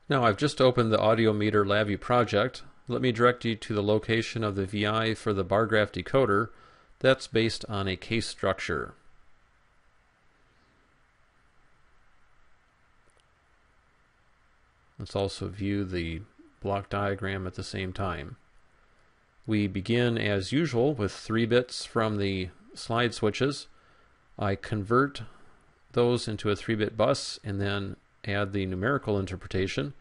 Now I've just opened the Audiometer LabVIEW project. Let me direct you to the location of the VI for the bar graph decoder that's based on a case structure. Let's also view the block diagram at the same time. We begin as usual with 3 bits from the slide switches. I convert those into a 3-bit bus and then add the numerical interpretation.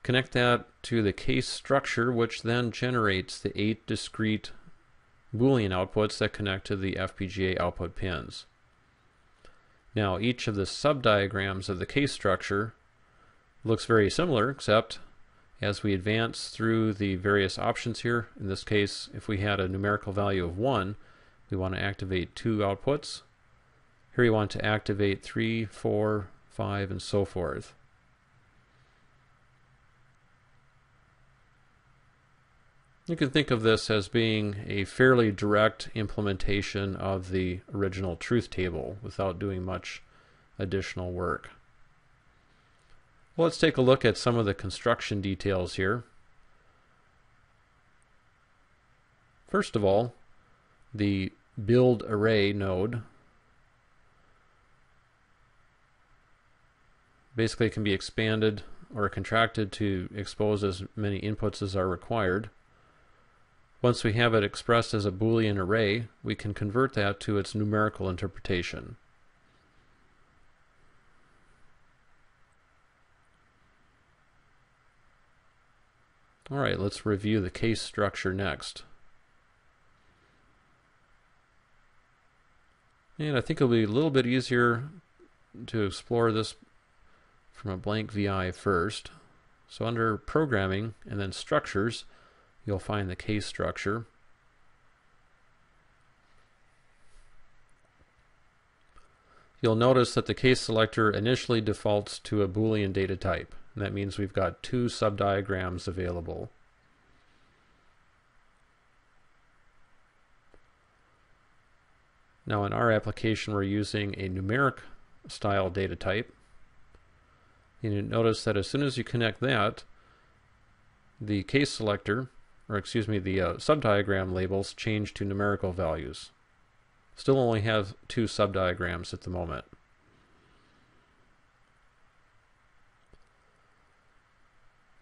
Connect that to the case structure, which then generates the 8 discrete Boolean outputs that connect to the FPGA output pins. Now each of the subdiagrams of the case structure looks very similar, except as we advance through the various options here, in this case, if we had a numerical value of 1, we want to activate 2 outputs. Here you want to activate 3, 4, 5, and so forth. You can think of this as being a fairly direct implementation of the original truth table without doing much additional work. Well, let's take a look at some of the construction details here. First of all, the build array node basically can be expanded or contracted to expose as many inputs as are required. Once we have it expressed as a Boolean array, we can convert that to its numerical interpretation. All right, let's review the case structure next. And I think it'll be a little bit easier to explore this from a blank VI first. So under Programming and then Structures, you'll find the case structure. You'll notice that the case selector initially defaults to a Boolean data type. And that means we've got 2 subdiagrams available. Now in our application we're using a numeric style data type. And you notice that as soon as you connect that, the case selector, or excuse me, the subdiagram labels change to numerical values. Still only have 2 subdiagrams at the moment.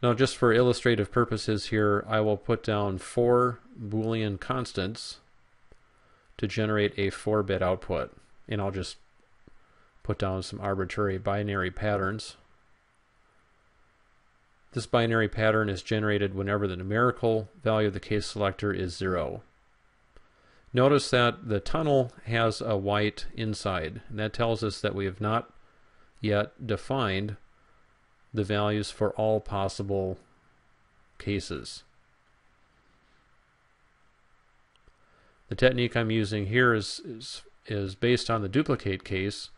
Now just for illustrative purposes here, I will put down 4 Boolean constants to generate a 4-bit output. And I'll just put down some arbitrary binary patterns. This binary pattern is generated whenever the numerical value of the case selector is 0. Notice that the tunnel has a white inside, and that tells us that we have not yet defined the values for all possible cases. The technique I'm using here is based on the duplicate case,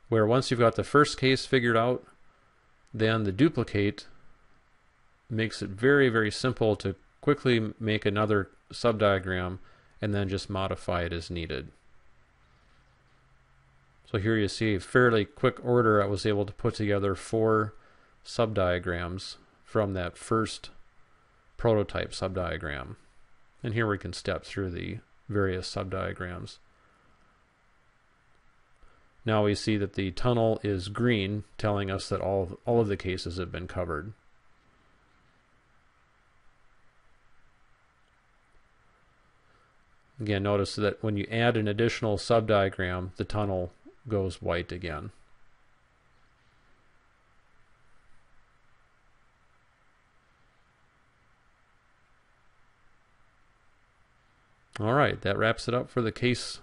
where once you've got the first case figured out, then the duplicate makes it very, very simple to quickly make another subdiagram and then just modify it as needed. So here you see a fairly quick order. I was able to put together 4 subdiagrams from that first prototype subdiagram. And here we can step through the various subdiagrams. Now we see that the tunnel is green, telling us that all of the cases have been covered. Again, notice that when you add an additional subdiagram, the tunnel goes white again. All right, that wraps it up for the case